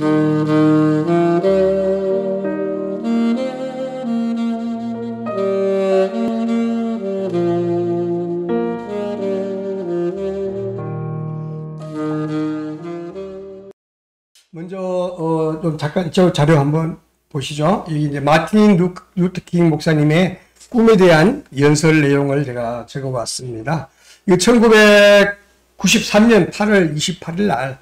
먼저 좀 잠깐 저 자료 한번 보시죠. 이 이제 마틴 루터 킹 목사님의 꿈에 대한 연설 내용을 제가 적어봤습니다. 이거 1993년 8월 28일 날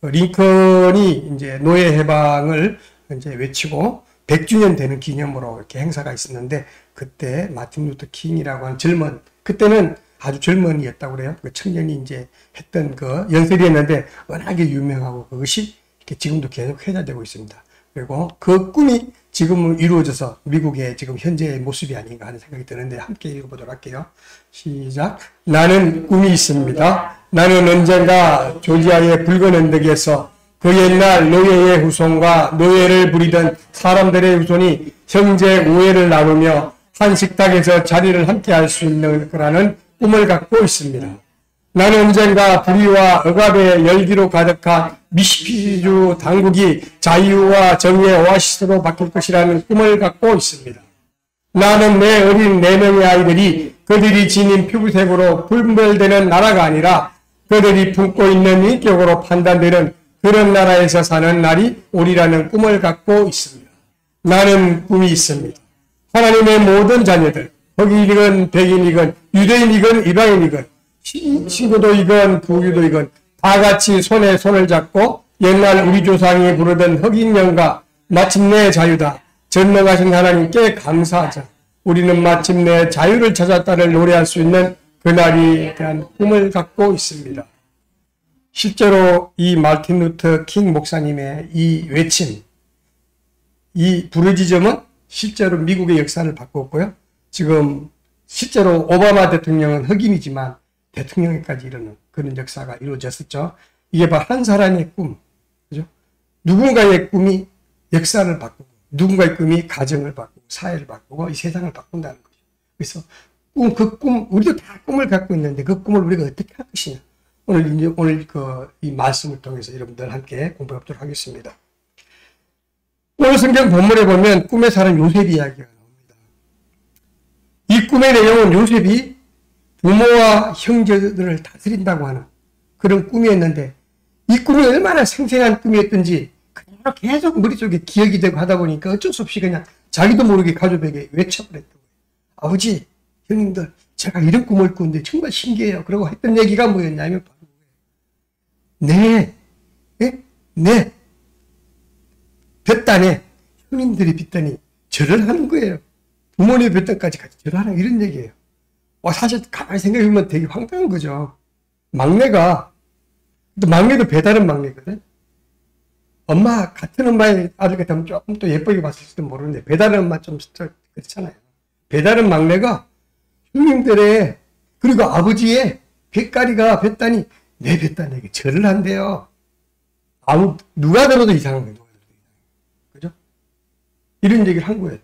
링컨이 이제 노예 해방을 이제 외치고 100주년 되는 기념으로 이렇게 행사가 있었는데, 그때 마틴 루터 킹이라고 하는 젊은, 그때는 아주 젊은이였다고 그래요. 그 청년이 이제 했던 그 연설이었는데 워낙에 유명하고 그것이 이렇게 지금도 계속 회자되고 있습니다. 그리고 그 꿈이 지금은 이루어져서 미국의 지금 현재의 모습이 아닌가 하는 생각이 드는데, 함께 읽어보도록 할게요. 시작. 나는 꿈이 있습니다. 나는 언젠가 조지아의 붉은 언덕에서 그 옛날 노예의 후손과 노예를 부리던 사람들의 후손이 형제 우애를 나누며 한 식탁에서 자리를 함께 할 수 있는 거라는 꿈을 갖고 있습니다. 나는 언젠가 불의와 억압의 열기로 가득한 미시피주 당국이 자유와 정의의 오아시스로 바뀔 것이라는 꿈을 갖고 있습니다. 나는 내 어린 4명의 아이들이 그들이 지닌 피부색으로 분별되는 나라가 아니라 그들이 품고 있는 인격으로 판단되는 그런 나라에서 사는 날이 오리라는 꿈을 갖고 있습니다. 나는 꿈이 있습니다. 하나님의 모든 자녀들, 흑인이건 백인이건 유대인이건 이방인이건 신교도이건 부유도이건 다 같이 손에 손을 잡고 옛날 우리 조상이 부르던 흑인령과 마침내 자유다. 전능하신 하나님께 감사하자. 우리는 마침내 자유를 찾았다를 노래할 수 있는 그날에 대한 꿈을 갖고 있습니다. 실제로 이 마틴 루터 킹 목사님의 이 외침, 이 부르짖음은 실제로 미국의 역사를 바꾸었고요. 지금 실제로 오바마 대통령은 흑인이지만 대통령에까지 이르는 그런 역사가 이루어졌었죠. 이게 바로 한 사람의 꿈, 그죠? 누군가의 꿈이 역사를 바꾸고, 누군가의 꿈이 가정을 바꾸고, 사회를 바꾸고, 이 세상을 바꾼다는 거죠. 그래서 그 꿈, 우리도 다 꿈을 갖고 있는데 그 꿈을 우리가 어떻게 할 것이냐. 오늘 이 말씀을 통해서 여러분들 함께 공부해보도록 하겠습니다. 오늘 성경 본문에 보면 꿈에 사는 요셉 이야기가 나옵니다. 이 꿈의 내용은 요셉이 부모와 형제들을 다스린다고 하는 그런 꿈이었는데, 이 꿈이 얼마나 생생한 꿈이었던지 그냥 계속 머릿속에 기억이 되고 하다 보니까 어쩔 수 없이 그냥 자기도 모르게 가족에게 외쳐버렸던 거예요. 아버지, 형님들, 제가 이런 꿈을 꾸는데 정말 신기해요. 그러고 했던 얘기가 뭐였냐면 바로 네, 볕단에 형님들이 빚더니 절을 하는 거예요. 부모님의 볕단까지 같이 절을 하는 이런 얘기예요. 사실 가만히 생각해보면 되게 황당한 거죠. 막내가, 또 막내도 배다른 막내거든. 같은 엄마의 아들 같으면 조금 또 예쁘게 봤을지도 모르는데, 배다른 엄마 좀 그렇잖아요. 배다른 막내가 형님들의, 그리고 아버지의 뱃단이 내 뱃단에게 절을 한대요. 누가 들어도 이상한 거예요. 그죠? 이런 얘기를 한 거예요.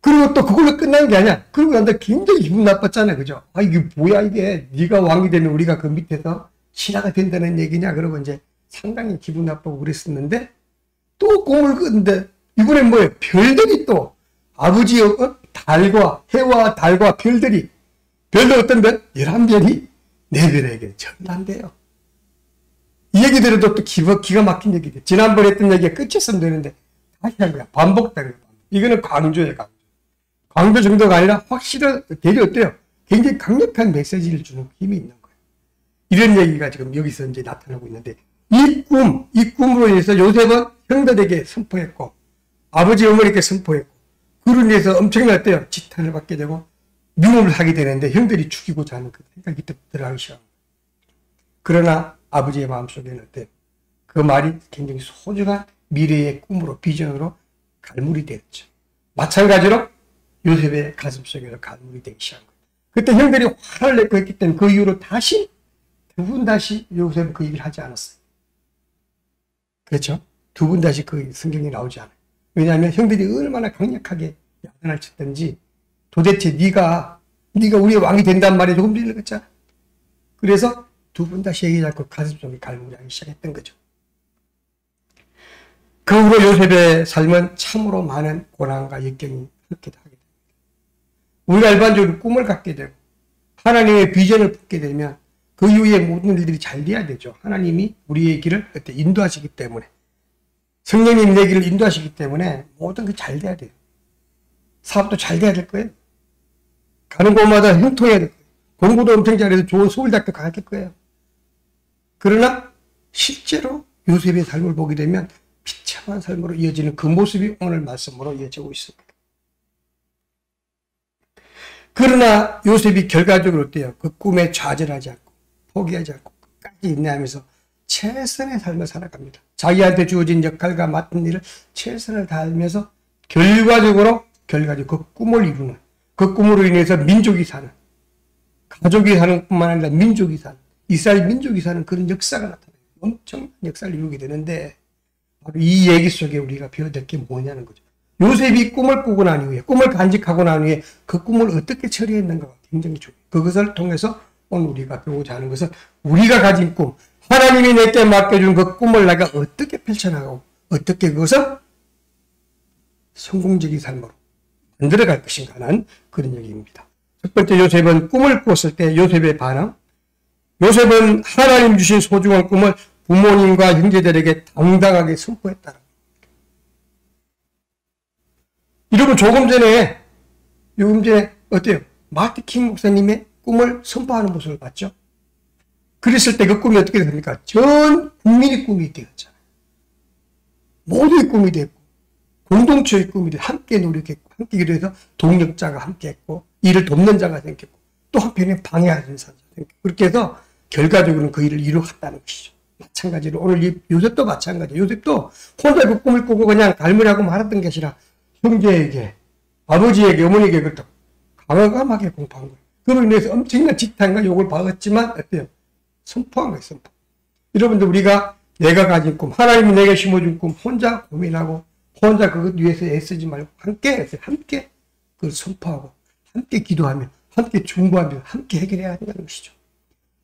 그리고 또 그걸로 끝나는 게 아니야. 그러고 난다 굉장히 기분 나빴잖아요. 그죠? 이게 뭐야, 이게. 네가 왕이 되면 우리가 그 밑에서 신하가 된다는 얘기냐. 그러고 이제 상당히 기분 나쁘고 그랬었는데, 또 꿈을 꿨는데, 이번엔 뭐예요? 별들이 또, 아버지의 달과, 해와 달과 별들 어떤 별? 11별이 내 별에게 전한대요. 이 얘기 들어도 또 기가 막힌 얘기들. 지난번에 했던 얘기가 끝이었으면 되는데, 다시 한 거야. 반복다. 이거는 강조예요, 강조. 강조 정도가 아니라 확실한, 되게 어때요? 굉장히 강력한 메시지를 주는 힘이 있는 거예요. 이런 얘기가 지금 여기서 이제 나타나고 있는데, 이 꿈으로 인해서 요셉은 형들에게 선포했고, 아버지 어머니께 선포했고, 그로 인해서 엄청날 때요, 지탄을 받게 되고, 미움을 하게 되는데, 형들이 죽이고자 하는 그 생각이 들어가기 시작합니다. 그러나 아버지의 마음속에는 어때요? 그 말이 굉장히 소중한 미래의 꿈으로, 비전으로 갈무리 되었죠. 마찬가지로 요셉의 가슴속에서 갈무리 되기 시작한 거예요. 그때 형들이 화를 내고 했기 때문에 그 이후로 두 분 다시 요셉은 그 얘기를 하지 않았어요. 그렇죠? 두 분 다시 그 성경이 나오지 않아요. 왜냐하면 형들이 얼마나 강력하게 야단을 쳤든지, 도대체 네가 우리의 왕이 된단 말에 조금 들렸잖아. 그래서 두 분 다시 얘기하고 가슴속에 갈무리하기 시작했던 거죠. 그 후로 요셉의 삶은 참으로 많은 고난과 역경이 함께 하게 됩니다. 우리가 일반적으로 꿈을 갖게 되고 하나님의 비전을 품게 되면 그 이후에 모든 일들이 잘 돼야 되죠. 하나님이 우리의 길을 그때 인도하시기 때문에, 성령님이 내 길을 인도하시기 때문에 모든 게 잘 돼야 돼요. 사업도 잘 돼야 될 거예요. 가는 곳마다 형통해야 될 거예요. 공부도 엄청 잘해서 좋은 서울대학교 갈 거예요. 그러나 실제로 요셉의 삶을 보게 되면 비참한 삶으로 이어지는 그 모습이 오늘 말씀으로 이어지고 있습니다. 그러나 요셉이 결과적으로 어때요? 그 꿈에 좌절하지 않고 포기하지 않고 끝까지 인내하면서 최선의 삶을 살아갑니다. 자기한테 주어진 역할과 맡은 일을 최선을 다하면서 결과적으로 그 꿈을 이루는, 그 꿈으로 인해서 민족이 사는, 가족이 사는 뿐만 아니라 민족이 사는, 이스라엘 민족이 사는 그런 역사가 나타나요. 엄청난 역사를 이루게 되는데 바로 이 얘기 속에 우리가 배워야 될 게 뭐냐는 거죠. 요셉이 꿈을 꾸고 난 이후에, 꿈을 간직하고 난 후에 그 꿈을 어떻게 처리했는가가 굉장히 중요해요. 그것을 통해서 오늘 우리가 배우고자 하는 것은 우리가 가진 꿈, 하나님이 내게 맡겨준 그 꿈을 내가 어떻게 펼쳐나가고 어떻게 그것을 성공적인 삶으로 만들어갈 것인가 하는 그런 얘기입니다. 첫 번째, 요셉은 꿈을 꿨을 때 요셉의 반응. 요셉은 하나님 주신 소중한 꿈을 부모님과 형제들에게 당당하게 선포했다. 여러분, 조금 전에 어때요? 마틴 킹 목사님의 꿈을 선포하는 모습을 봤죠? 그랬을 때 그 꿈이 어떻게 됩니까? 전 국민의 꿈이 되었잖아요. 모두의 꿈이 됐고, 공동체의 꿈이 되고, 함께 노력했고, 함께 기도해서 동력자가 함께 했고, 이를 돕는 자가 생겼고, 또 한편에 방해하는 사람이 생겼고, 그렇게 해서 결과적으로는 그 일을 이루었다는 것이죠. 마찬가지로 오늘 요셉도 마찬가지예요. 요셉도 혼자 그 꿈을 꾸고 그냥 갈무리하고 말았던 게 아니라 형제에게, 아버지에게, 어머니에게 그것도 강하게 공포한 거예요. 그로 인해서 엄청난 지탄과 욕을 받았지만 어때요? 선포한 거예요. 선포. 여러분들, 우리가 내가 가진 꿈, 하나님이 내게 심어준 꿈 혼자 고민하고 혼자 그것 위해서 애쓰지 말고 함께 그걸 선포하고 함께 기도하며 함께 중보하며 함께 해결해야 한다는 것이죠.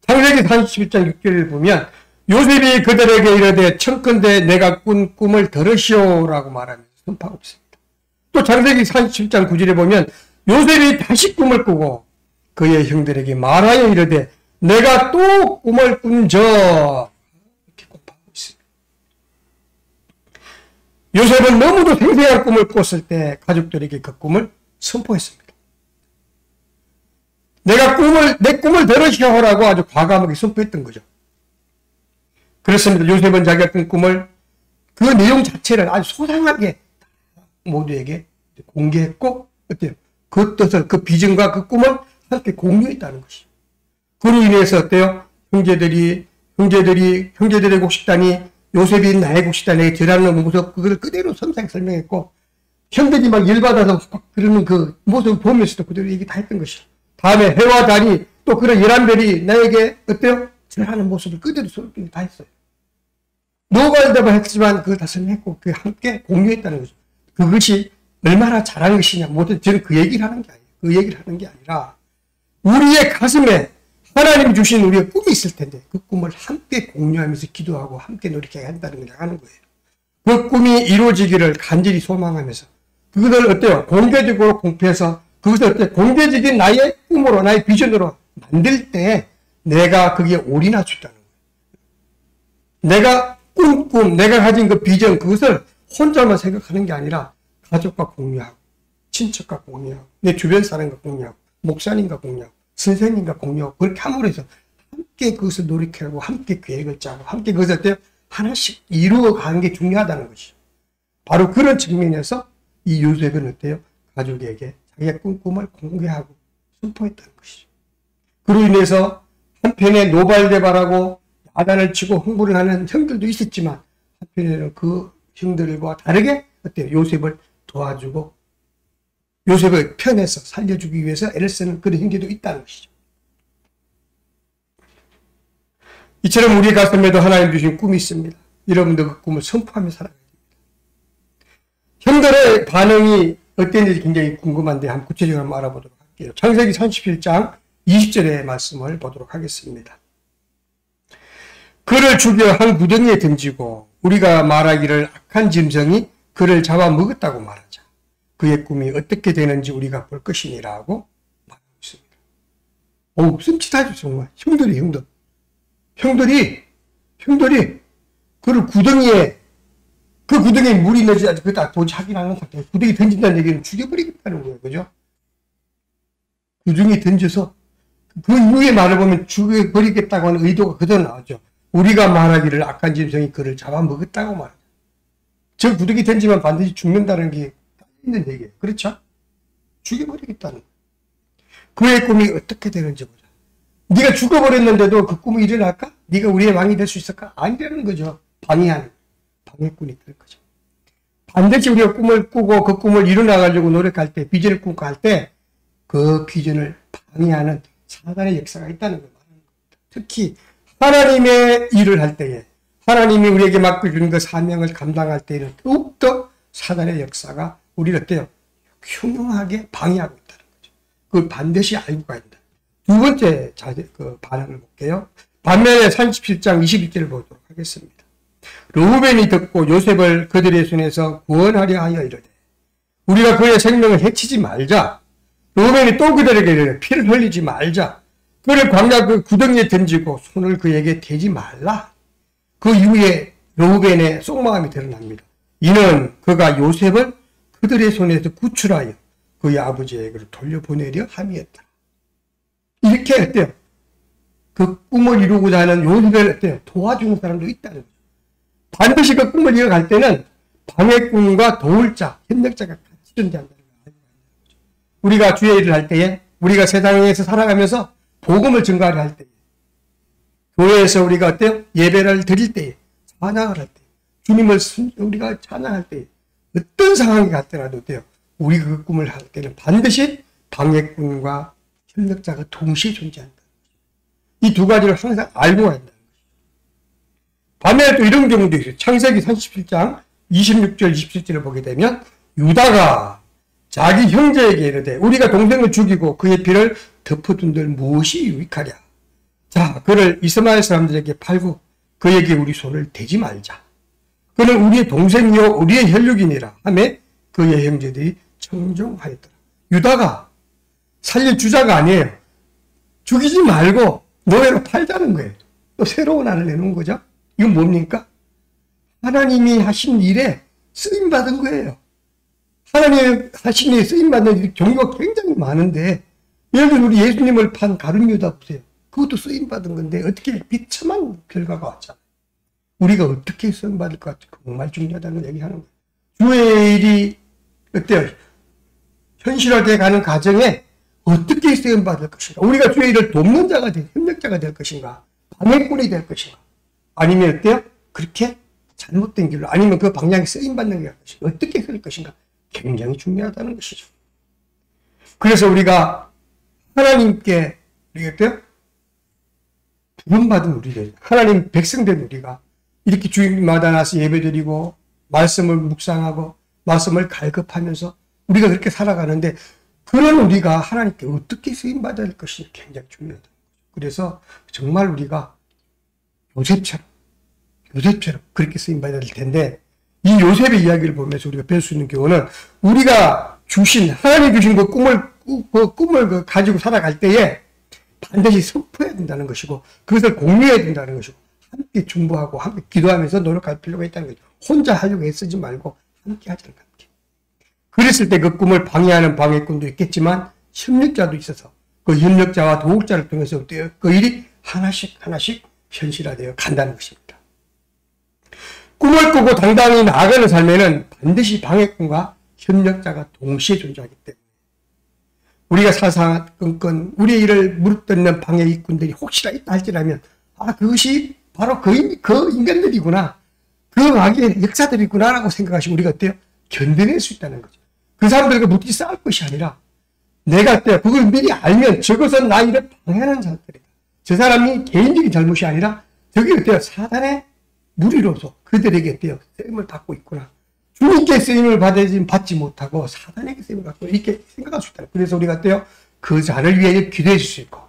창세기 31장 6절을 보면 요셉이 그들에게 이르되 청컨대 내가 꾼 꿈을 들으시오라고 말하면서 선포하고 있습니다. 또 창세기 37장 9절에 보면 요셉이 다시 꿈을 꾸고 그의 형들에게 말하여 이르되 내가 또 꿈을 꾼저 이렇게 공포하고 있습니다. 요셉은 너무도 생생한 꿈을 꿨을 때 가족들에게 그 꿈을 선포했습니다. 내 꿈을 들으시오라고 아주 과감하게 선포했던 거죠. 그렇습니다. 요셉은 자기가 꾼 꿈을 그 내용 자체를 아주 소상하게 모두에게 공개했고 어때요? 그 뜻을, 그 비전과 그 꿈을 함께 공유했다는 것이죠. 그로 인해서 어때요? 형제들의 곡식단이 요셉이 나의 곡식단에게 절하는 모습, 그걸 그대로 섬세하게 설명했고, 형들이 막 열받아서 막 그러는 그 모습을 보면서도 그대로 얘기 다 했던 것이죠. 다음에 해와 달이 또 그런 11별이 나에게 어때요? 절하는 모습을 그대로 설명 다 했어요. 노발대발 했지만 그걸 다 설명했고, 그 함께 공유했다는 거죠. 그것이 얼마나 잘한 것이냐. 모두 저는 그 얘기를 하는 게 아니에요. 그 얘기를 하는 게 아니라, 우리의 가슴에 하나님이 주신 우리의 꿈이 있을 텐데 그 꿈을 함께 공유하면서 기도하고 함께 노력해야 한다는 걸 하는 거예요. 그 꿈이 이루어지기를 간절히 소망하면서 그것을 어때요? 공개적으로 공표해서 그것을 어때요? 공개적인 나의 꿈으로, 나의 비전으로 만들 때 내가 거기에 올인할 수 있다는 거예요. 내가 꾼 꿈, 내가 가진 그 비전, 그것을 혼자만 생각하는 게 아니라 가족과 공유하고 친척과 공유하고 내 주변 사람과 공유하고 목사님과 공유하고 선생님과 공유하고 그렇게 함으로 해서 함께 그것을 노력하고 함께 계획을 짜고 함께 그것을 어때요? 하나씩 이루어가는 게 중요하다는 것이죠. 바로 그런 측면에서 이 요셉은 어때요? 가족에게 자기의 꿈을 공개하고 선포했다는 것이죠. 그로 인해서 한편에 노발대발하고 야단을 치고 흥분을 하는 형들도 있었지만 한편에는 그 형들과 다르게 어때요? 요셉을 도와주고 요셉을 편에서 살려주기 위해서 애를 쓰는 그런 형제도 있다는 것이죠. 이처럼 우리 가슴에도 하나님 주신 꿈이 있습니다. 여러분도 그 꿈을 선포하며 살아가야 됩니다. 형들의 반응이 어땠는지 굉장히 궁금한데 한번 구체적으로 한번 알아보도록 할게요. 창세기 37장 20절의 말씀을 보도록 하겠습니다. 그를 죽여 한 구덩이에 던지고 우리가 말하기를 악한 짐승이 그를 잡아먹었다고 말하자. 그의 꿈이 어떻게 되는지 우리가 볼 것이니라고 말하고 있습니다. 어우, 씀칫하죠, 정말. 형들이 그를 그 구덩이에 물이 넣지 않지, 그거 다 도저히 확인하는 상태에 구덩이 던진다는 얘기는 죽여버리겠다는 거예요. 그죠? 구덩이에 던져서 그 이후의 말을 보면 죽여버리겠다고 하는 의도가 그대로 나오죠. 우리가 말하기를 악한 짐승이 그를 잡아먹었다고 말하죠. 저 구덩이 던지면 반드시 죽는다는 게 있는 얘기예요. 그렇죠? 죽여버리겠다는 거예요. 그의 꿈이 어떻게 되는지 보자. 네가 죽어버렸는데도 그 꿈이 일어날까? 네가 우리의 왕이 될 수 있을까? 아니라는 거죠. 방해꾼이 될 거죠. 반드시 우리가 꿈을 꾸고 그 꿈을 이뤄나가려고 노력할 때, 비전을 꿈꾸 할 때 그 비전을 방해하는 사단의 역사가 있다는 걸 말하는 겁니다. 특히 하나님의 일을 할 때에, 하나님이 우리에게 맡겨주는 그 사명을 감당할 때에는 더욱더 사단의 역사가 우리를 어때요? 흉흉하게 방해하고 있다는 거죠. 그걸 반드시 알고 가야 된다. 두 번째 반응을 볼게요. 반면에 37장 21절을 보도록 하겠습니다. 르우벤이 듣고 요셉을 그들의 손에서 구원하려 하여 이르되 우리가 그의 생명을 해치지 말자. 르우벤이 또 그들에게 이르되 피를 흘리지 말자. 그를 광야 그 구덩이에 던지고 손을 그에게 대지 말라. 그 이후에 르우벤의 속마음이 드러납니다. 이는 그가 요셉을 그들의 손에서 구출하여 그의 아버지에게로 돌려보내려 함이었다. 이렇게 했대요. 그 꿈을 이루고자 하는 요셉을 했대요. 도와주는 사람도 있다는 거죠. 반드시 그 꿈을 이어갈 때는 방해꾼과 도울 자, 협력자가 같이 존재한다는 거죠. 우리가 주의 일을 할 때에, 우리가 세상에서 살아가면서 복음을 증거하려 할 때에, 교회에서 우리가 어때요? 예배를 드릴 때에, 찬양을 할 때, 주님을 우리가 찬양할 때에, 어떤 상황이 갔더라도 어때요? 우리가 그 꿈을 할 때는 반드시 방해꾼과 협력자가 동시에 존재한다. 이 두 가지를 항상 알고 가야 한다는 거죠. 반면에 또 이런 경우도 있어요. 창세기 37장 26절, 27절을 보게 되면 유다가 자기 형제에게 이르되 우리가 동생을 죽이고 그의 피를 덮어둔들 무엇이 유익하랴. 자, 그를 이스마엘 사람들에게 팔고 그에게 우리 손을 대지 말자. 그는 우리의 동생이요 우리의 혈육이니라 하며 그의 형제들이 청종하였더라. 유다가 살릴 주자가 아니에요. 죽이지 말고 노예로 팔자는 거예요. 또 새로운 알을 내놓은 거죠. 이건 뭡니까? 하나님이 하신 일에 쓰임받은 거예요. 하나님 하신 일에 쓰임받는 종류가 굉장히 많은데 예를 들어 우리 예수님을 판 가룟 유다 보세요. 그것도 쓰임받은 건데 어떻게 비참한 결과가 왔잖아요. 우리가 어떻게 쓰임받을까 정말 중요하다는 걸 얘기하는 거예요. 주의 일이 어때요? 현실화되어 가는 과정에 어떻게 쓰임받을 것인가? 우리가 주의 일을 돕는 자가 협력자가 될 것인가? 방해꾼이 될 것인가? 아니면 어때요? 그렇게 잘못된 길로 아니면 그 방향에 쓰임받는 게 될 것인가? 어떻게 쓸 것인가? 굉장히 중요하다는 것이죠. 그래서 우리가 하나님께 우리가 어때요? 부름받은 우리들, 하나님 백성된 우리가 이렇게 주일마다 나서 예배드리고 말씀을 묵상하고 말씀을 갈급하면서 우리가 그렇게 살아가는데 그런 우리가 하나님께 어떻게 쓰임받아야 할 것이 굉장히 중요하다. 그래서 정말 우리가 요셉처럼 그렇게 쓰임받아야 될 텐데 이 요셉의 이야기를 보면서 우리가 배울 수 있는 교훈은 우리가 하나님이 주신 그 꿈을 가지고 살아갈 때에 반드시 선포해야 된다는 것이고 그것을 공유해야 된다는 것이고 함께 중보하고 함께 기도하면서 노력할 필요가 있다는 거죠. 혼자 하려고 애쓰지 말고 함께 하자는 거죠. 그랬을 때 그 꿈을 방해하는 방해꾼도 있겠지만 협력자도 있어서 그 협력자와 도울자를 통해서 그 일이 하나씩 현실화되어 간다는 것입니다. 꿈을 꾸고 당당히 나아가는 삶에는 반드시 방해꾼과 협력자가 동시에 존재하기 때문에 우리가 사사건건 우리의 일을 무릅뜯는 방해꾼들이 혹시나 있다 할지라면 그것이 바로 그 인간들이구나. 그 악의 역사들이구나라고 생각하시고 우리가 어때요? 견뎌낼 수 있다는 거죠. 그 사람들과 묻기 싸울 것이 아니라 내가 어때요? 그걸 미리 알면 저것은 나 일을 방해하는 사람들이다. 저 사람이 개인적인 잘못이 아니라 저게 어때요? 사단의 무리로서 그들에게 어때요? 쓰임을 받고 있구나. 주님께 쓰임을 받지 못하고 사단에게 쓰임을 받고 이렇게 생각할 수 있다. 그래서 우리가 어때요? 그 자를 위해 기도해 줄 수 있고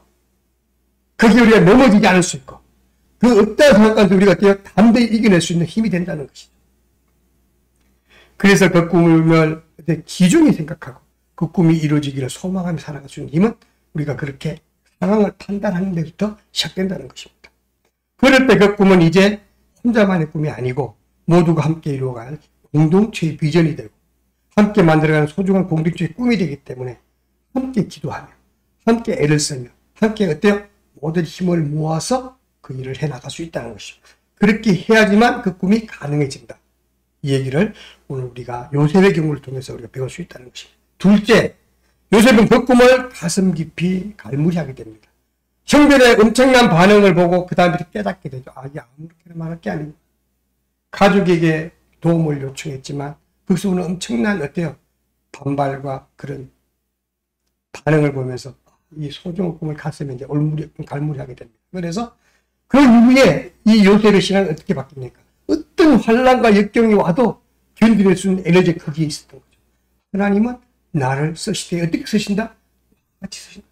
거기에 우리가 넘어지지 않을 수 있고 그 어떠한 상황까지 우리가 담대히 이겨낼 수 있는 힘이 된다는 것이죠. 그래서 그 꿈을 귀중히 생각하고 그 꿈이 이루어지기를 소망하며 살아갈 수 있는 힘은 우리가 그렇게 상황을 판단하는 데부터 시작된다는 것입니다. 그럴 때 그 꿈은 이제 혼자만의 꿈이 아니고 모두가 함께 이루어갈 공동체의 비전이 되고 함께 만들어가는 소중한 공동체의 꿈이 되기 때문에 함께 기도하며 함께 애를 쓰며 함께 어때요? 모든 힘을 모아서 그 일을 해나갈 수 있다는 것이죠. 그렇게 해야지만 그 꿈이 가능해진다. 이 얘기를 오늘 우리가 요셉의 경우를 통해서 우리가 배울 수 있다는 것입니다. 둘째, 요셉은 그 꿈을 가슴 깊이 갈무리하게 됩니다. 형들의 엄청난 반응을 보고 그 다음에 깨닫게 되죠. 아, 이게 아무렇게나 말할 게 아니고 가족에게 도움을 요청했지만 그 속에는 엄청난 어때요? 반발과 그런 반응을 보면서 이 소중한 꿈을 가슴에 이제 갈무리하게 됩니다. 그래서 그 이후에 이 요셉의 신앙은 어떻게 바뀝니까? 어떤 환난과 역경이 와도 견뎌낼 수 있는 에너지 거기에 있었던 거죠. 하나님은 나를 쓰시되 어떻게 쓰신다? 같이 쓰신다.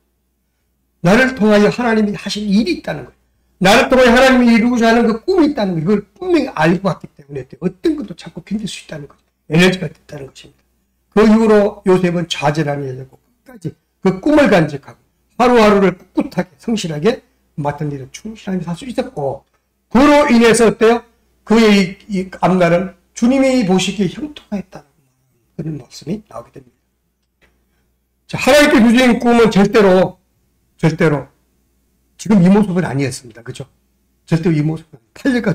나를 통하여 하나님이 하신 일이 있다는 거예요. 나를 통하여 하나님이 이루고자 하는 그 꿈이 있다는 거예요. 이걸 분명히 알고 왔기 때문에 어떤 것도 자꾸 견딜 수 있다는 거죠. 에너지가 됐다는 것입니다. 그 이후로 요셉은 좌절하는 여자고 끝까지 그 꿈을 간직하고 하루하루를 꿋꿋하게 성실하게 맡은 일을 충실하게 살 수 있었고 그로 인해서 어때요? 그의 이 앞날은 주님이 보시기에 형통했다는 그런 말씀이 나오게 됩니다. 자, 하나님께 주신 꿈은 절대로 지금 이 모습은 아니었습니다. 그죠? 절대로 이 모습은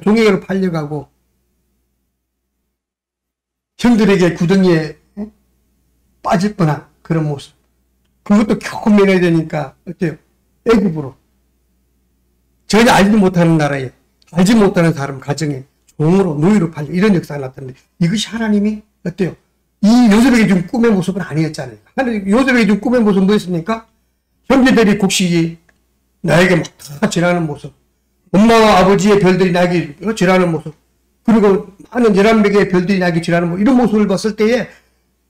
종에게로 팔려가고 형들에게 구덩이에 빠질 뻔한 그런 모습. 그것도 겨우 면해야 되니까 어때요? 애굽으로 전혀 알지 못하는 나라에 알지 못하는 사람 가정에 종으로 노예로 팔려 이런 역사가 나타났는데 이것이 하나님이 어때요? 이 요셉에게 준 꿈의 모습은 아니었잖아요. 하나님 요셉에게 준 꿈의 모습은 뭐였습니까? 형제들이 곡식이 나에게 막 다 지나는 모습, 엄마와 아버지의 별들이 나에게 지나는 모습, 그리고 많은 11명의 별들이 나에게 지나는 모습, 이런 모습을 봤을 때에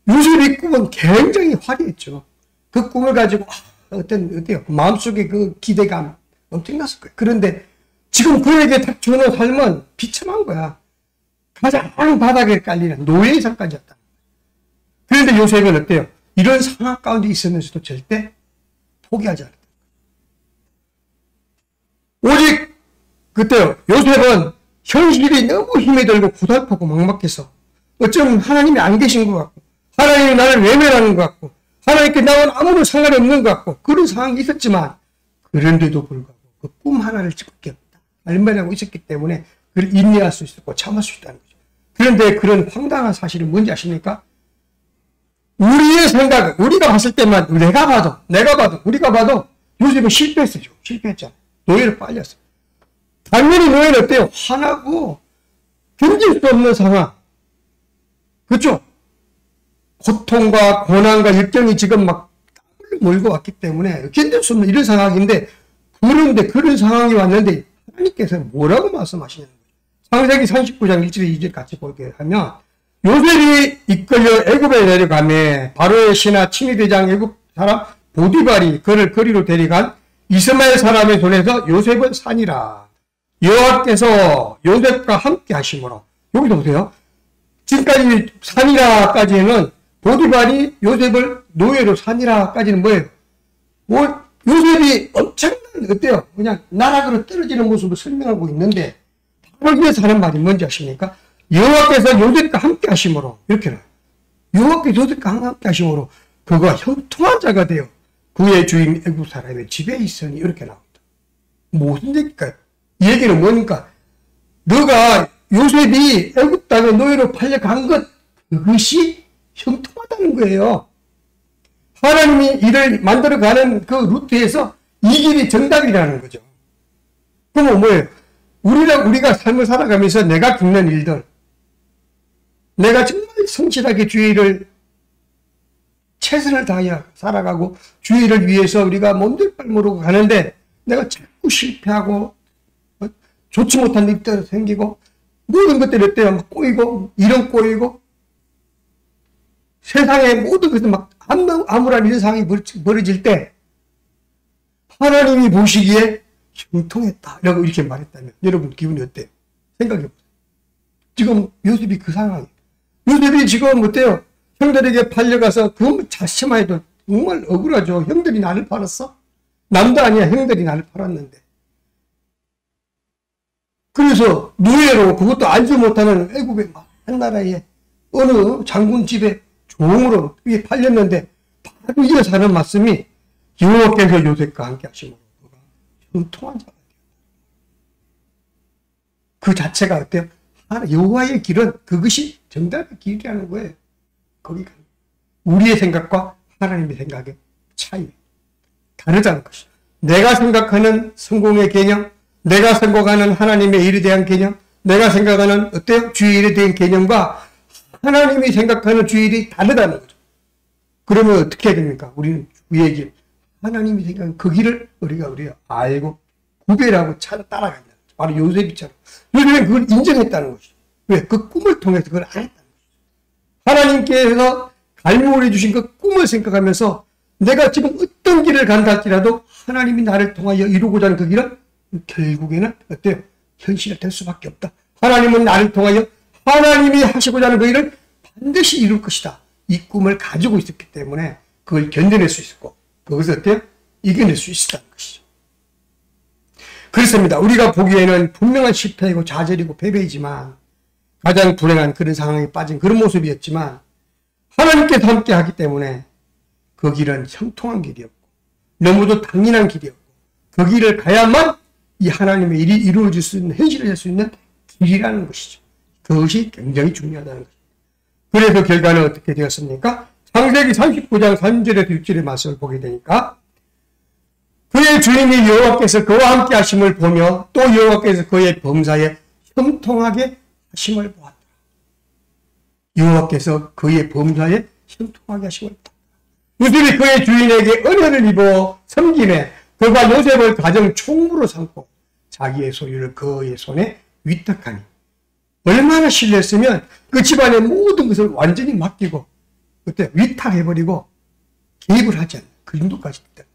요셉의 꿈은 굉장히 화려했죠. 그 꿈을 가지고 어때요? 마음속에 그 기대감 엄청났을 거예요. 그런데 지금 그에게 닥쳐오는 삶은 비참한 거야. 가장 바닥에 깔리는 노예의 삶까지였다. 그런데 요셉은 어때요? 이런 상황 가운데 있으면서도 절대 포기하지 않았다. 오직 그때요. 요셉은 현실이 너무 힘이 들고 고달프고 막막해서 어쩌면 하나님이 안 계신 것 같고 하나님이 나를 외면하는 것 같고 하나님께 나와는 아무런 상관이 없는 것 같고 그런 상황이 있었지만 그런데도 불구하고 그 꿈 하나를 집게 없다. 알만하고 있었기 때문에 그를 인내할 수 있었고 참을 수 있다는 거죠. 그런데 그런 황당한 사실은 뭔지 아십니까? 우리의 생각은 우리가 봤을 때만 우리가 봐도 요셉은 실패했어요. 실패했잖아요. 노예를 빨렸어요. 당연히 노예는 어때요? 화나고 견딜 수 없는 상황. 그렇죠? 고통과 고난과 역경이 지금 막 땀을 몰고 왔기 때문에 견딜 수 없는 이런 상황인데 그런데 그런 상황이 왔는데 하나님께서 뭐라고 말씀하시냐는 거예요. 창세기 39장 1절 2절 같이 보게 하면 요셉이 이끌려 애굽에 내려가매 바로의 신하 친위대장 애굽 사람 보디발이 그를 거리로 데려간 이스마엘 사람의 손에서 요셉은 산이라 여호와께서 요셉과 함께 하심으로 여기도 보세요. 지금까지 산이라까지는 보디발이 요셉을 노예로 산이라까지는 뭐예요? 요셉이 엄청난 어때요? 그냥 나락으로 떨어지는 모습을 설명하고 있는데 바로 위에서 하는 말이 뭔지 아십니까? 여호와께서 요셉과 함께 하심으로 이렇게 나와요. 여호와께서 요셉과 함께 하심으로 그가 형통한 자가 되어 그의 주인 애굽 사람의 집에 있으니 이렇게 나옵니다. 무슨 얘기일까요? 이 얘기는 뭐니까 너가 요셉이 애굽 땅에 노예로 팔려간 것 그것이 형통하다는 거예요. 하나님이 이를 만들어가는 그 루트에서 이 길이 정답이라는 거죠. 그러면 뭐예요? 우리가 삶을 살아가면서 내가 겪는 일들 내가 정말 성실하게 주의를 최선을 다하여 살아가고 주의를 위해서 우리가 몸둘 바 모르고 가는데 내가 자꾸 실패하고 좋지 못한 일들 생기고 모든 것들이 어때요? 막 꼬이고 이런 꼬이고 세상의 모든 것들 막 암울한 이런 상황이 벌어질 때 하나님이 보시기에 형통했다 라고 이렇게 말했다면 여러분 기분이 어때요? 생각해보세요. 지금 요셉이 그 상황이에요. 요셉이 지금 어때요? 형들에게 팔려가서 그 자체만 해도 정말 억울하죠. 형들이 나를 팔았어? 남도 아니야. 형들이 나를 팔았는데. 그래서 노예로 그것도 알지 못하는 애굽의 한 나라의 어느 장군 집에 종으로 그게 팔렸는데 바로 이어서 하는 말씀이 여호와께서 요셉과 함께 하심으로 그가 형통한 자가 되었다. 그 자체가 어때요? 여호와의 길은 그것이 정답의 길이라는 거예요. 거기가 우리의 생각과 하나님의 생각의 차이, 다르다는 것이죠. 내가 생각하는 성공의 개념, 내가 생각하는 하나님의 일에 대한 개념, 내가 생각하는 어때요? 주의 일에 대한 개념과 하나님이 생각하는 주의 일이 다르다는 거죠. 그러면 어떻게 해야 됩니까? 우리는 주의 길, 하나님이 생각하는 그 길을 우리가 알고 구별하고 따라가야 된다. 바로 요셉이처럼. 요셉은 그걸 인정했다는 것이죠. 왜? 그 꿈을 통해서 그걸 알았다는 것이죠. 하나님께서 갈무를 주신 그 꿈을 생각하면서 내가 지금 어떤 길을 간다 할지라도 하나님이 나를 통하여 이루고자 하는 그 길은 결국에는 어때요? 현실이 될 수밖에 없다. 하나님은 나를 통하여 하나님이 하시고자 하는 그 일을 반드시 이룰 것이다. 이 꿈을 가지고 있었기 때문에 그걸 견뎌낼 수 있었고 그것을 어때요? 이겨낼 수 있었다는 것이죠. 그렇습니다. 우리가 보기에는 분명한 실패이고 좌절이고 패배이지만 가장 불행한 그런 상황에 빠진 그런 모습이었지만 하나님께서 함께 하기 때문에 그 길은 형통한 길이었고 너무도 당연한 길이었고 그 길을 가야만 이 하나님의 일이 이루어질 수 있는 현실화될 수 있는 길이라는 것이죠. 그것이 굉장히 중요하다는 것입니다. 그래서 결과는 어떻게 되었습니까? 창세기 39장 3절에서 6절의 말씀을 보게 되니까 그의 주인이 여호와께서 그와 함께 하심을 보며 또 여호와께서 그의 범사에 형통하게 하심을 보았다. 여호와께서 그의 범사에 형통하게 하심을 보았다. 요셉이 그의 주인에게 은혜를 입어 섬김에 그가 요셉을 가정 총무로 삼고 자기의 소유를 그의 손에 위탁하니 얼마나 신뢰했으면 그 집안의 모든 것을 완전히 맡기고 그때 위탁해버리고 개입을 하지 않는 그 정도까지 됐다.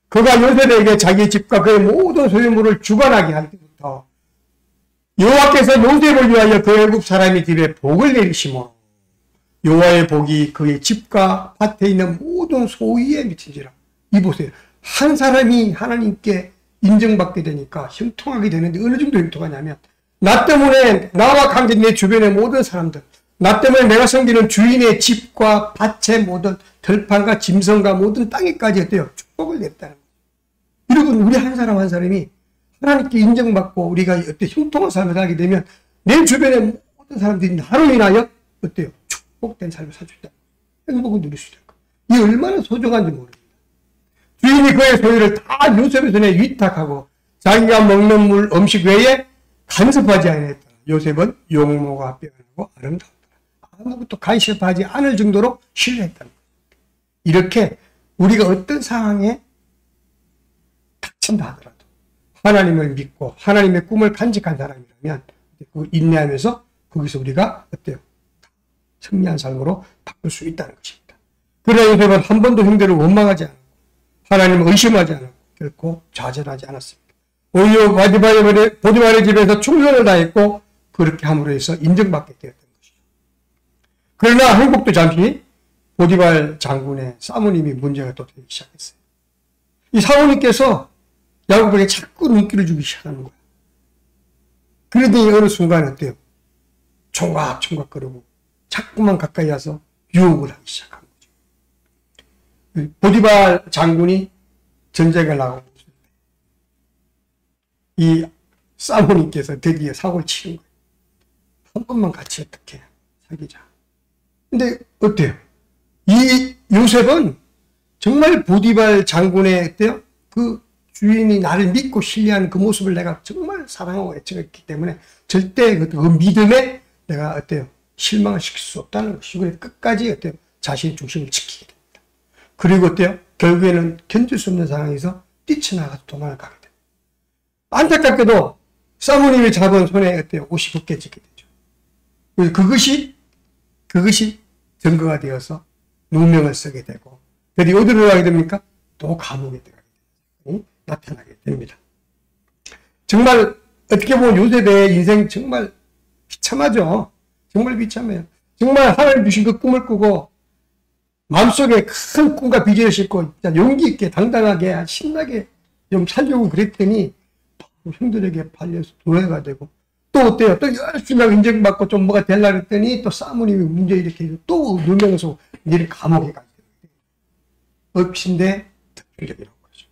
그가 요셉에게 자기 집과 그의 모든 소유물을 주관하게 할 때부터 여호와께서 요셉을 위하여 그 애굽 사람의 집에 복을 내리시므로 여호와의 복이 그의 집과 밭에 있는 모든 소유에 미치지라. 이 보세요. 한 사람이 하나님께 인정받게 되니까 형통하게 되는데 어느 정도 형통하냐면 나 때문에 나와 관계된 내 주변의 모든 사람들, 나 때문에 내가 섬기는 주인의 집과 밭의 모든 들판과 짐승과 모든 땅에까지 어때요? 축복을 냈다는 거예요. 여러분 우리 한 사람 한 사람이 하나님께 인정받고 우리가 어때 형통한 삶을 살게 되면 내 주변의 모든 사람들이 나로 인하여 어때요? 축복된 삶을 살 수 있다. 행복을 누릴 수 있다. 이게 얼마나 소중한지 모릅니다. 주인이 그의 소유를 다 요셉의 손에 위탁하고 자기가 먹는 물, 음식 외에 간섭하지 않았다. 요셉은 용모가 빼어나고 아름다웠다. 아무것도 간섭하지 않을 정도로 신뢰했다는 거예요. 이렇게 우리가 어떤 상황에 닥친다 하더라도 하나님을 믿고 하나님의 꿈을 간직한 사람이라면 그 인내하면서 거기서 우리가 어때요? 승리한 삶으로 바꿀 수 있다는 것입니다. 그러나 요셉은 한 번도 형들을 원망하지 않았고 하나님을 의심하지 않았고 결코 좌절하지 않았습니다. 오히려 보디발의 집에서 충성을 다했고 그렇게 함으로 해서 인정받게 되었던 것이죠. 그러나 한국도 잠시 보디발 장군의 사모님이 문제가 또 되기 시작했어요. 이 사모님께서 야곱에게 자꾸 눈길을 주기 시작하는 거예요. 그러더니 어느 순간 어때요? 총각총각거리고 자꾸만 가까이 와서 유혹을 하기 시작한 거죠. 보디발 장군이 전쟁을 나가고 있을 때 이 사모님께서 드디어 사고를 치는 거예요. 한 번만 같이 어떻게 사귀자. 근데 어때요? 이 요셉은 정말 보디발 장군의 어때요? 그 주인이 나를 믿고 신뢰하는 그 모습을 내가 정말 사랑하고 애청했기 때문에 절대 그 믿음에 내가 어때요? 실망을 시킬 수 없다는 것이고 끝까지 어때요? 자신의 중심을 지키게 됩니다. 그리고 어때요? 결국에는 견딜 수 없는 상황에서 뛰쳐나가서 도망을 가게 됩니다. 안타깝게도 사모님이 잡은 손에 어때요? 옷이 벗겨지게 되죠. 그래서 그것이 증거가 되어서 누명을 쓰게 되고, 그래서 어디로 가게 됩니까? 또 감옥에 들어가게 됩니다. 나타나게 됩니다. 정말 어떻게 보면 요셉의 인생 정말 비참하죠. 정말 비참해요. 정말 하나님 주신 그 꿈을 꾸고 마음속에 큰 꿈과 비전을 싣고 용기 있게 당당하게 신나게 좀 살려고 그랬더니 형들에게 팔려서 노예가 되고 또 어때요? 또 열심히 하고 인정받고 좀 뭐가 되려고 했더니 또 사모님이 문제 일으키고 또 누명해서 니를 감옥에 가게 돼요. 엎친데 특별적이라고 하죠.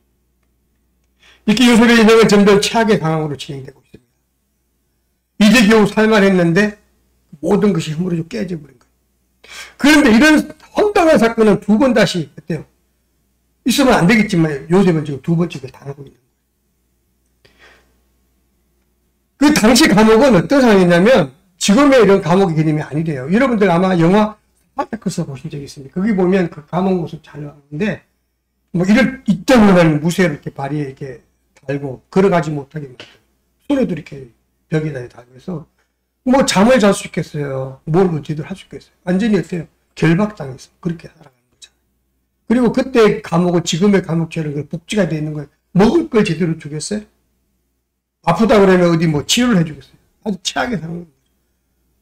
이렇게 요셉의 인생은 점점 최악의 상황으로 진행되고 있습니다. 이제 겨우 살만했는데 모든 것이 흐물어져 깨져버린 거예요. 그런데 이런 황당한 사건은 두 번 다시 어때요? 있으면 안 되겠지만 요셉은 지금 두 번째 당하고 있는 거예요. 그 당시 감옥은 어떤 상황이냐면 지금의 이런 감옥의 개념이 아니래요. 여러분들 아마 영화 스파르타쿠스 보신 적 있습니까? 거기 보면 그 감옥 모습 잘 나오는데 뭐 이런 입장을 무쇠를 이렇게 발이에 이렇게 달고 걸어가지 못하게 만들어요. 손에도 이렇게 벽에다 달고 해서 뭐 잠을 잘 수 있겠어요. 뭘 어찌들 할 수 있겠어요. 완전히 어때요? 결박당해서 그렇게 살아가는 거잖아요. 그리고 그때 감옥은 지금의 감옥처럼 복지가 되어 있는 거예요. 먹을 걸 제대로 주겠어요? 아프다 그러면 어디 뭐 치료를 해주겠어요? 아주 최악의 상황입니다.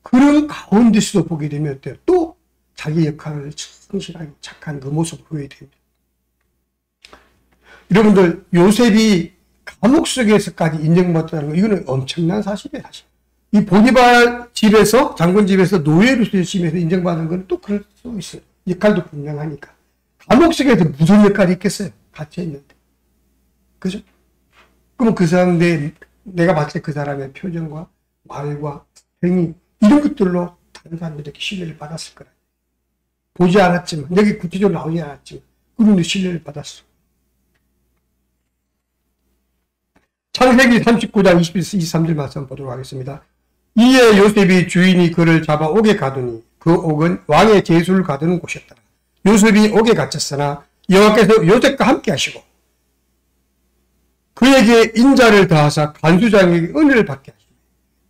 그런 가운데서도 보게 되면 어때요? 또 자기 역할을 성실하게 착한 그 모습을 보여야 됩니다. 여러분들 요셉이 감옥 속에서까지 인정받았다는 거 이거는 엄청난 사실이에요. 사실. 이 보디발 집에서 장군 집에서 노예로서 열심히 해서 인정받은 건 또 그럴 수 있어요. 역할도 분명하니까. 감옥 속에서 무슨 역할이 있겠어요? 갇혀 있는데. 그죠? 그럼 그 사람 내가 봤을 때 그 사람의 표정과 말과 행위 이런 것들로 다른 사람들에게 신뢰를 받았을 거라. 보지 않았지만 여기 구체적으로 나오지 않았지만 그런데 신뢰를 받았어. 창세기 39장 23절 말씀 보도록 하겠습니다. 이에 요셉이 주인이 그를 잡아 옥에 가두니 그 옥은 왕의 제수를 가두는 곳이었다. 요셉이 옥에 갇혔으나 여호와께서 요셉과 함께 하시고 그에게 인자를 다하사 간수장에게 은혜를 받게 하시고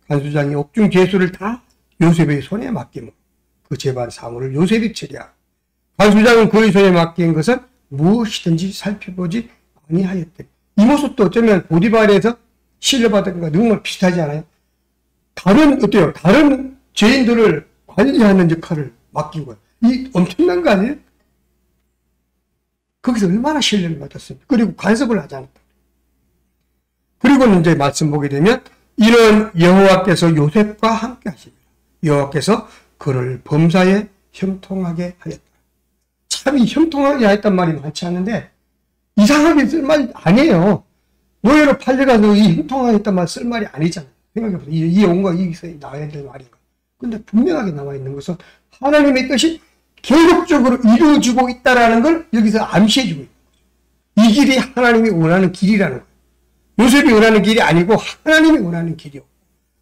간수장이 옥중 제수를 다 요셉의 손에 맡기고 그 재반 사물을 요셉이 처리하고 간수장은 그의 손에 맡긴 것은 무엇이든지 살펴보지 아니하였더니 이 모습도 어쩌면 보디발에서 신뢰받은 것과 정말 비슷하지 않아요? 어때요? 다른 죄인들을 관리하는 역할을 맡기고 이 엄청난 거 아니에요? 거기서 얼마나 신뢰를 받았습니까? 그리고 간섭을 하지 않았다. 그리고 이제 말씀 보게 되면 이런 여호와께서 요셉과 함께 하십니다. 여호와께서 그를 범사에 형통하게 하였다. 참 이 형통하게 하였단 말이 많지 않은데 이상하게 쓸 말이 아니에요. 노예로 팔려가서 이 형통하게 했단 말 쓸 말이 아니잖아요. 생각해보세요. 이 용어가 여기서 나와야 될 말인가. 근데 분명하게 나와 있는 것은 하나님의 뜻이 계속적으로 이루어지고 있다는 걸 여기서 암시해주고 있는 거죠. 이 길이 하나님이 원하는 길이라는 거예요. 요셉이 원하는 길이 아니고 하나님이 원하는 길이요.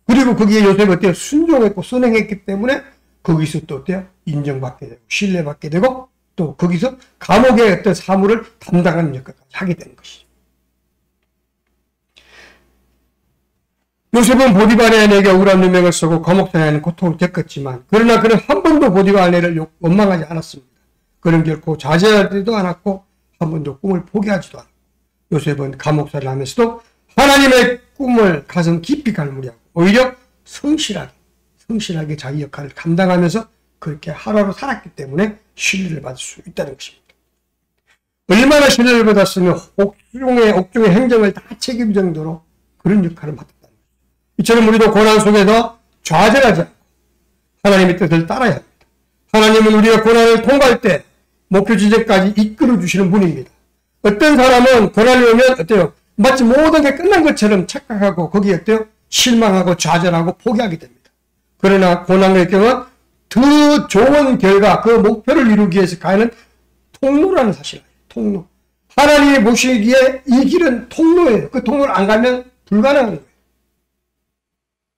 그리고 거기에 요셉이 어때요? 순종했고 선행했기 때문에 거기서 또 어때요? 인정받게 되고 신뢰받게 되고 또 거기서 감옥의 어떤 사물을 담당하는 역할까지 하게 되는 것이죠. 요셉은 보디발의 아내에게 억울한 누명을 쓰고 감옥 생활에는 고통을 겪었지만 그러나 그는 한 번도 보디발 아내를 원망하지 않았습니다. 그는 결코 좌절하지도 않았고 한 번도 꿈을 포기하지도 않았고 요셉은 감옥살이를 하면서도 하나님의 꿈을 가슴 깊이 갈무리하고 오히려 성실하게 자기 역할을 감당하면서 그렇게 하루하루 살았기 때문에 신뢰를 받을 수 있다는 것입니다. 얼마나 신뢰를 받았으면 옥중의 행정을 다 책임 정도로 그런 역할을 맡았다는 거죠. 이처럼 우리도 고난 속에서 좌절하지 않고 하나님의 뜻을 따라야 합니다. 하나님은 우리가 고난을 통과할 때 목표 지점까지 이끌어 주시는 분입니다. 어떤 사람은 고난이 오면 어때요? 마치 모든 게 끝난 것처럼 착각하고 거기에 어때요? 실망하고 좌절하고 포기하게 됩니다. 그러나 고난의 경우는 더 좋은 결과, 그 목표를 이루기 위해서 가는 통로라는 사실이에요. 통로. 하나님이 보시기에 이 길은 통로예요. 그 통로를 안 가면 불가능한 거예요.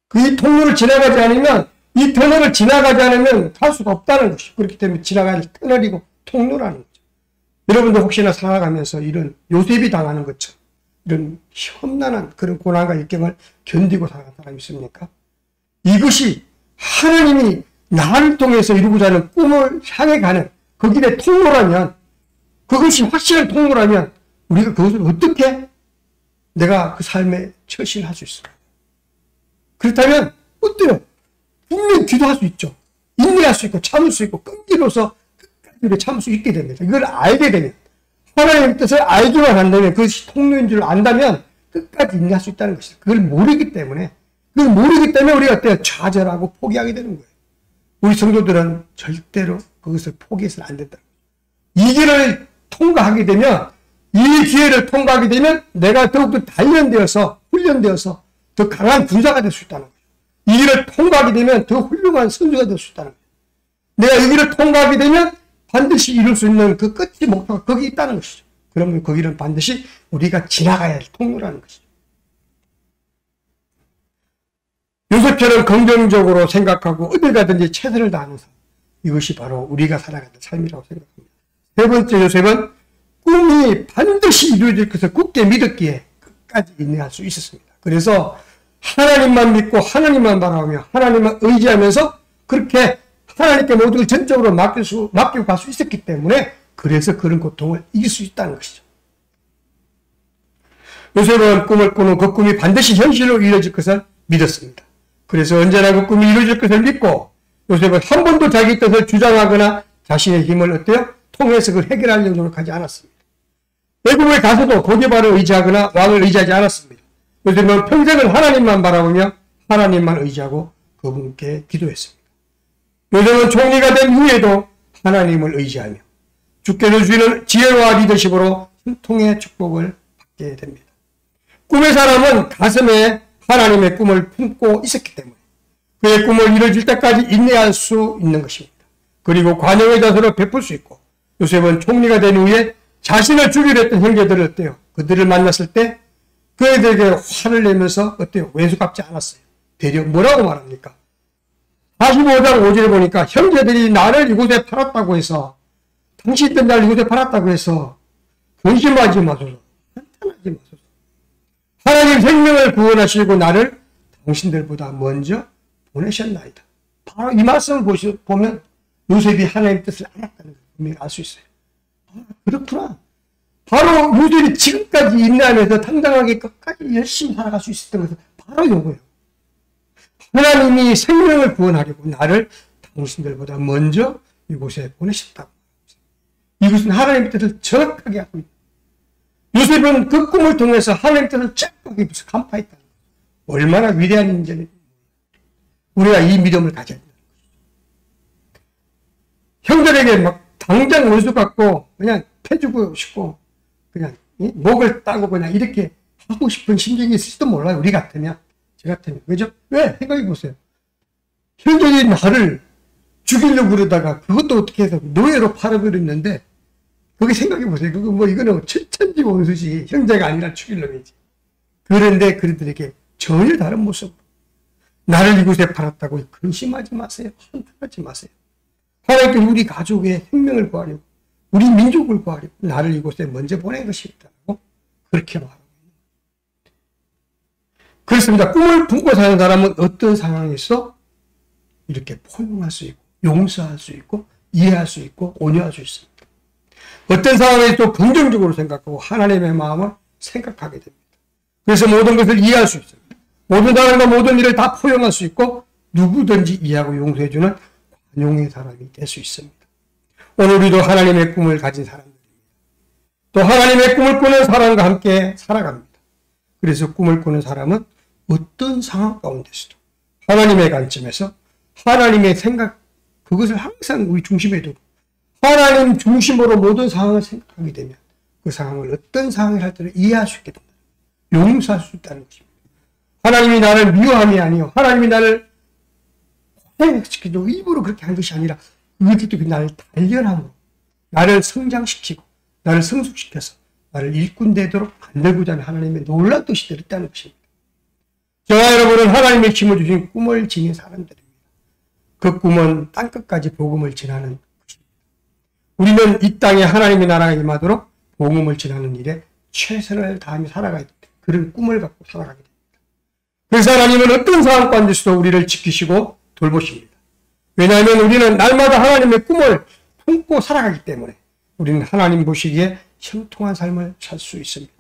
그 통로를 지나가지 않으면, 이 터널을 지나가지 않으면 갈 수가 없다는 것이죠. 그렇기 때문에 지나갈 터널이고 통로라는 거죠. 여러분들 혹시나 살아가면서 이런 요셉이 당하는 것처럼 이런 험난한 그런 고난과 역경을 견디고 살아가는 사람이 있습니까? 이것이 하나님이 나를 통해서 이루고자 하는 꿈을 향해 가는 그 길의 통로라면, 그것이 확실한 통로라면 우리가 그것을 어떻게 내가 그 삶에 처신할 수 있어요. 그렇다면 어때요? 분명히 기도할 수 있죠. 인내할 수 있고 참을 수 있고 끈기로서 끝까지 참을 수 있게 됩니다. 이걸 알게 되면, 하나님의 뜻을 알기만 한다면, 그것이 통로인 줄 안다면 끝까지 인내할 수 있다는 것이죠. 그걸 모르기 때문에 우리가 어때요? 좌절하고 포기하게 되는 거예요. 우리 성도들은 절대로 그것을 포기해서는 안 된다. 이 기회를 통과하게 되면 내가 더욱더 단련되어서, 훈련되어서 더 강한 군사가 될 수 있다는 거예요. 이 길을 통과하게 되면 더 훌륭한 선수가 될 수 있다는 거예요. 내가 이 길을 통과하게 되면 반드시 이룰 수 있는 그 끝이 목표가 거기 있다는 것이죠. 그러면 그 길은 반드시 우리가 지나가야 할 통로라는 것이죠. 요셉처럼 긍정적으로 생각하고 어딜 가든지 최선을 다하는 삶. 이것이 바로 우리가 살아가는 삶이라고 생각합니다. 세 번째, 요셉은 꿈이 반드시 이루어질 것을 굳게 믿었기에 끝까지 인내할 수 있었습니다. 그래서 하나님만 믿고 하나님만 바라보며 하나님만 의지하면서 그렇게 하나님께 모든 걸 전적으로 맡기고 갈 수 있었기 때문에 그래서 그런 고통을 이길 수 있다는 것이죠. 요셉은 꿈을 꾸는 그 꿈이 반드시 현실로 이루어질 것을 믿었습니다. 그래서 언제나 그 꿈이 이루어질 것을 믿고 요셉은 한 번도 자기 뜻을 주장하거나 자신의 힘을 어때요? 통해서 그걸 해결하려고 노력하지 않았습니다. 애굽에 가서도 보디발을 의지하거나 왕을 의지하지 않았습니다. 요셉은 평생을 하나님만 바라보며 하나님만 의지하고 그분께 기도했습니다. 요셉은 총리가 된 후에도 하나님을 의지하며 주께서 주시는 지혜와 리더십으로 형통의 축복을 받게 됩니다. 꿈의 사람은 가슴에 하나님의 꿈을 품고 있었기 때문에 그의 꿈을 이루어질 때까지 인내할 수 있는 것입니다. 그리고 관용의 자세로 베풀 수 있고 요셉은 총리가 된 후에 자신을 죽이려 했던 형제들을 어때요? 그들을 만났을 때 그들에게 화를 내면서 어때요? 왼수 갚지 않았어요. 되려 뭐라고 말합니까? 45장 5절에 보니까 형제들이 나를 이곳에 팔았다고 해서 당신들 나를 이곳에 팔았다고 해서 근심하지 마소서. 한탄하지 마소서. 하나님 생명을 구원하시고 나를 당신들보다 먼저 보내셨나이다. 바로 이 말씀을 보면 요셉이 하나님의 뜻을 알았다는 걸 알 수 있어요. 아, 그렇구나. 바로 요셉이 지금까지 인내하면서 당당하게 끝까지 열심히 살아갈 수 있었던 것은 바로 이거예요. 하나님이 생명을 구원하려고 나를 당신들보다 먼저 이곳에 보내셨다고. 이것은 하나님의 뜻을 정확하게 하고 있다. 요셉은 그 꿈을 통해서 하나님의 뜻을 정확하게 간파했다. 얼마나 위대한 인재는 우리가 이 믿음을 가져야 된다. 형들에게 막 당장 원수 갖고 그냥 패주고 싶고 그냥 목을 따고 그냥 이렇게 하고 싶은 심정이 있을지도 몰라요. 우리 같으면. 저 같으면. 그죠? 왜? 생각해 보세요. 형들이 나를 죽이려고 그러다가 그것도 어떻게 해서 노예로 팔아버렸는데 거기 생각해 보세요. 그거 뭐 이거는 천지 원수지. 형제가 아니라 죽일 놈이지. 그런데 그들에게 전혀 다른 모습. 나를 이곳에 팔았다고 근심하지 마세요. 한탄하지 마세요. 하나님께서 우리 가족의 생명을 구하려고 우리 민족을 구하려고 나를 이곳에 먼저 보낸 것이다라고 그렇게 말하고 있는 거예요. 그렇습니다. 꿈을 품고 사는 사람은 어떤 상황에서 이렇게 포용할 수 있고 용서할 수 있고 이해할 수 있고 온유할 수 있습니다. 어떤 상황에서 긍정적으로 생각하고 하나님의 마음을 생각하게 됩니다. 그래서 모든 것을 이해할 수 있습니다. 모든 사람과 모든 일을 다 포용할 수 있고 누구든지 이해하고 용서해주는 관용의 사람이 될 수 있습니다. 오늘 우리도 하나님의 꿈을 가진 사람들입니다. 또 하나님의 꿈을 꾸는 사람과 함께 살아갑니다. 그래서 꿈을 꾸는 사람은 어떤 상황 가운데서도 하나님의 관점에서 하나님의 생각, 그것을 항상 우리 중심에 두고 하나님 중심으로 모든 상황을 생각하게 되면 그 상황을 어떤 상황을 할 때는 이해할 수 있게 됩니다. 용서할 수 있다는 것입니다. 하나님이 나를 미워함이 아니요 하나님이 나를 회복시키고 일부러 그렇게 한 것이 아니라 그것도 나를 단련함으로 나를 성장시키고 나를 성숙시켜서 나를 일꾼 되도록 만들고자 하는 하나님의 놀라운 뜻이 들었다는 것입니다. 저와 여러분은 하나님의 힘을 주신 꿈을 지닌 사람들입니다. 그 꿈은 땅끝까지 복음을 전하는 것입니다. 우리는 이 땅에 하나님의 나라가 임하도록 복음을 전하는 일에 최선을 다하며 살아가야 됩니다. 그런 꿈을 갖고 살아가게 됩니다. 그래서 하나님은 어떤 상황 가운데서도 우리를 지키시고 돌보십니다. 왜냐하면 우리는 날마다 하나님의 꿈을 품고 살아가기 때문에 우리는 하나님 보시기에 형통한 삶을 살 수 있습니다.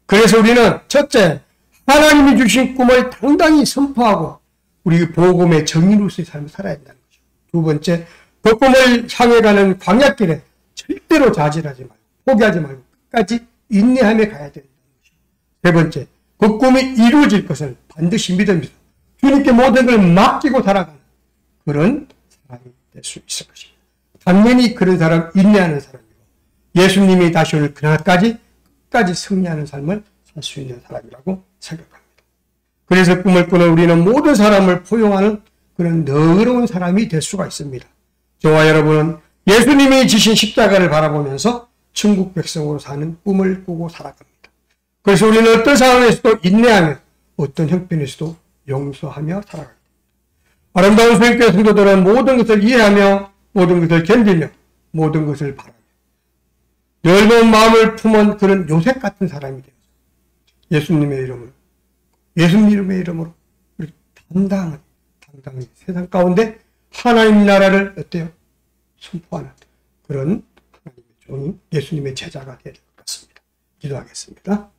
그래서 우리는 첫째, 하나님이 주신 꿈을 당당히 선포하고 우리 복음의 정의로서의 삶을 살아야 한다는 거죠. 두 번째, 그 꿈을 향해 가는 광야길에 절대로 좌절하지 말고 포기하지 말고 끝까지 인내하며 가야 된다는 거죠. 세 번째, 그 꿈이 이루어질 것을 반드시 믿으면서 주님께 모든 걸 맡기고 살아가는 그런 사람이 될 수 있을 것입니다. 당연히 그런 사람, 인내하는 사람이고 예수님이 다시 올 그날까지 끝까지 승리하는 삶을 살 수 있는 사람이라고 생각합니다. 그래서 꿈을 꾸는 우리는 모든 사람을 포용하는 그런 너그러운 사람이 될 수가 있습니다. 저와 여러분은 예수님이 지신 십자가를 바라보면서 천국 백성으로 사는 꿈을 꾸고 살아갑니다. 그래서 우리는 어떤 상황에서도 인내하며 어떤 형편에서도 용서하며 살아갑니다. 아름다운 소유교회 성도들은 모든 것을 이해하며 모든 것을 견디며 모든 것을 바라며 넓은 마음을 품은 그런 요셉 같은 사람이 되어서 예수님의 이름으로 우리 당당히 세상 가운데 하나님 나라를 어때요? 선포하는 그런 하나님의 종이 예수님의 제자가 되어야 될 것 같습니다. 기도하겠습니다.